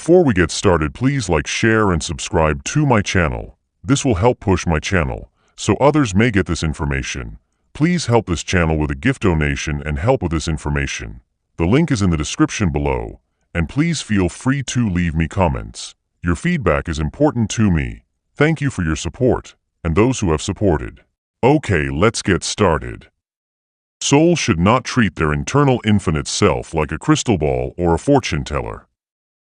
Before we get started, please like, share, and subscribe to my channel. This will help push my channel, so others may get this information. Please help this channel with a gift donation and help with this information. The link is in the description below, and please feel free to leave me comments. Your feedback is important to me. Thank you for your support, and those who have supported. Okay, let's get started. Souls should not treat their internal infinite self like a crystal ball or a fortune teller.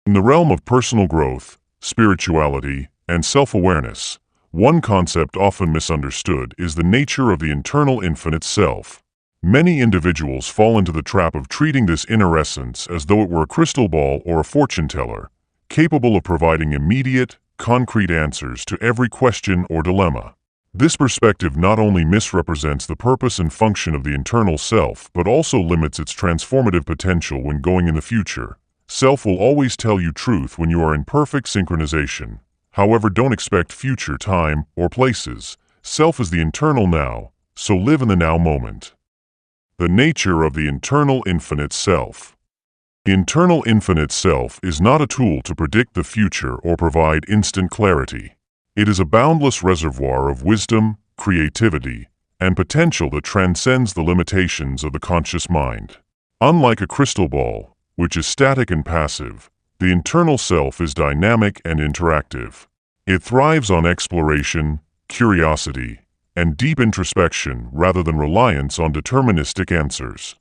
In the realm of personal growth, spirituality, and self-awareness, one concept often misunderstood is the nature of the internal infinite self. Many individuals fall into the trap of treating this inner essence as though it were a crystal ball or a fortune teller, capable of providing immediate, concrete answers to every question or dilemma. This perspective not only misrepresents the purpose and function of the internal self, but also limits its transformative potential when going in the future. Self will always tell you truth when you are in perfect synchronization. However, don't expect future time or places. Self is the internal now, so live in the now moment. The nature of the internal infinite self. The internal infinite self is not a tool to predict the future or provide instant clarity. It is a boundless reservoir of wisdom, creativity, and potential that transcends the limitations of the conscious mind. Unlike a crystal ball, which is static and passive, the internal self is dynamic and interactive. It thrives on exploration, curiosity, and deep introspection rather than reliance on deterministic answers.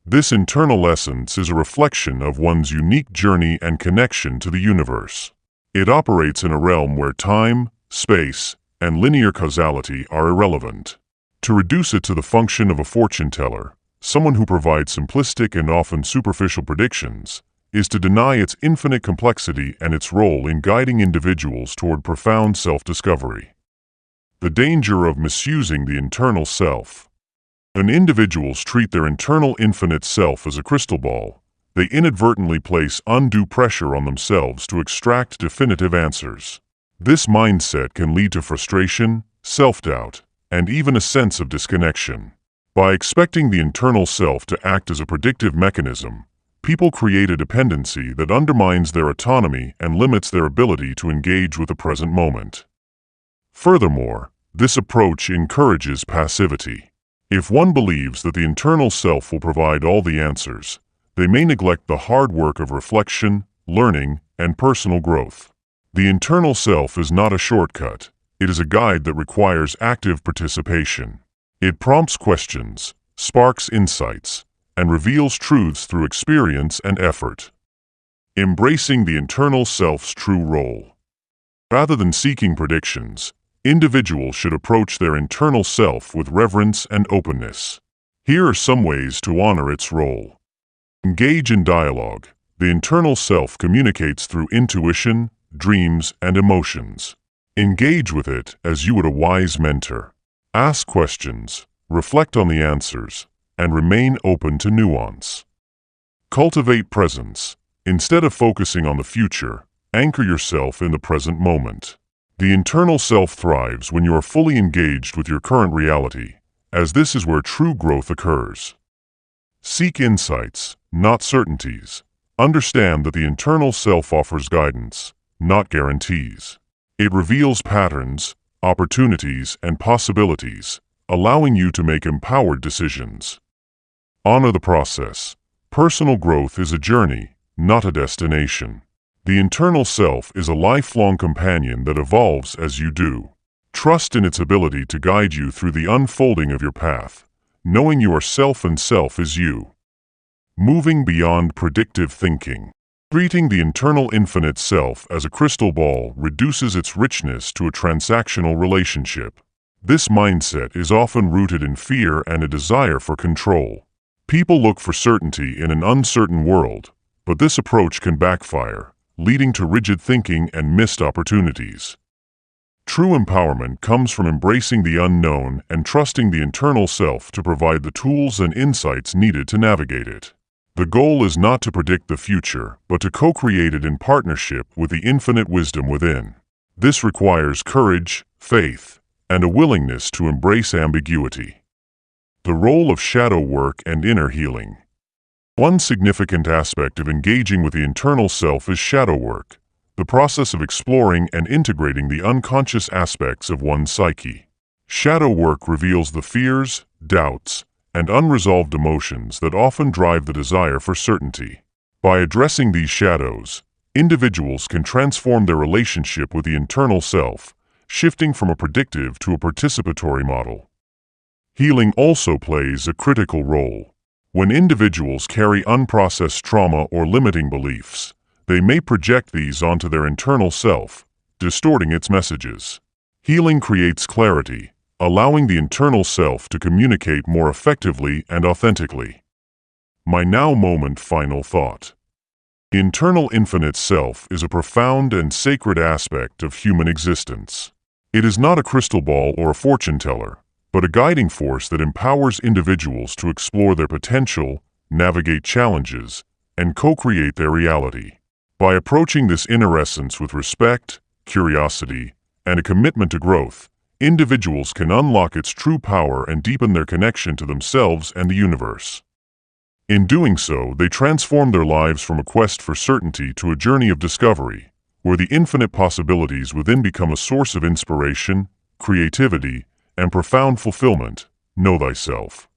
This internal essence is a reflection of one's unique journey and connection to the universe. It operates in a realm where time, space, and linear causality are irrelevant. To reduce it to the function of a fortune teller, someone who provides simplistic and often superficial predictions, is to deny its infinite complexity and its role in guiding individuals toward profound self-discovery. The danger of misusing the internal self. When individuals treat their internal infinite self as a crystal ball, they inadvertently place undue pressure on themselves to extract definitive answers. This mindset can lead to frustration, self-doubt, and even a sense of disconnection. By expecting the internal self to act as a predictive mechanism, people create a dependency that undermines their autonomy and limits their ability to engage with the present moment. Furthermore, this approach encourages passivity. If one believes that the internal self will provide all the answers, they may neglect the hard work of reflection, learning, and personal growth. The internal self is not a shortcut. It is a guide that requires active participation. It prompts questions, sparks insights, and reveals truths through experience and effort. Embracing the internal self's true role. Rather than seeking predictions, individuals should approach their internal self with reverence and openness. Here are some ways to honor its role. Engage in dialogue. The internal self communicates through intuition, dreams, and emotions. Engage with it as you would a wise mentor. Ask questions, reflect on the answers, and remain open to nuance. Cultivate presence. Instead of focusing on the future, anchor yourself in the present moment. The internal self thrives when you are fully engaged with your current reality, as this is where true growth occurs. Seek insights, not certainties. Understand that the internal self offers guidance, not guarantees. It reveals patterns, opportunities, and possibilities, allowing you to make empowered decisions. Honor the process. Personal growth is a journey, not a destination. The internal self is a lifelong companion that evolves as you do. Trust in its ability to guide you through the unfolding of your path, knowing you are self and self is you. Moving beyond predictive thinking. Treating the internal infinite self as a crystal ball reduces its richness to a transactional relationship. This mindset is often rooted in fear and a desire for control. People look for certainty in an uncertain world, but this approach can backfire, leading to rigid thinking and missed opportunities. True empowerment comes from embracing the unknown and trusting the internal self to provide the tools and insights needed to navigate it. The goal is not to predict the future, but to co-create it in partnership with the infinite wisdom within. This requires courage, faith, and a willingness to embrace ambiguity. The role of shadow work and inner healing. One significant aspect of engaging with the internal self is shadow work, the process of exploring and integrating the unconscious aspects of one's psyche. Shadow work reveals the fears, doubts, and unresolved emotions that often drive the desire for certainty. By addressing these shadows, individuals can transform their relationship with the internal self, shifting from a predictive to a participatory model. Healing also plays a critical role. When individuals carry unprocessed trauma or limiting beliefs, they may project these onto their internal self, distorting its messages. Healing creates clarity, allowing the internal self to communicate more effectively and authentically. My now moment final thought. Internal infinite self is a profound and sacred aspect of human existence. It is not a crystal ball or a fortune teller, but a guiding force that empowers individuals to explore their potential, navigate challenges, and co-create their reality. By approaching this inner essence with respect, curiosity, and a commitment to growth, individuals can unlock its true power and deepen their connection to themselves and the universe. In doing so, they transform their lives from a quest for certainty to a journey of discovery, where the infinite possibilities within become a source of inspiration, creativity, and profound fulfillment. Know thyself.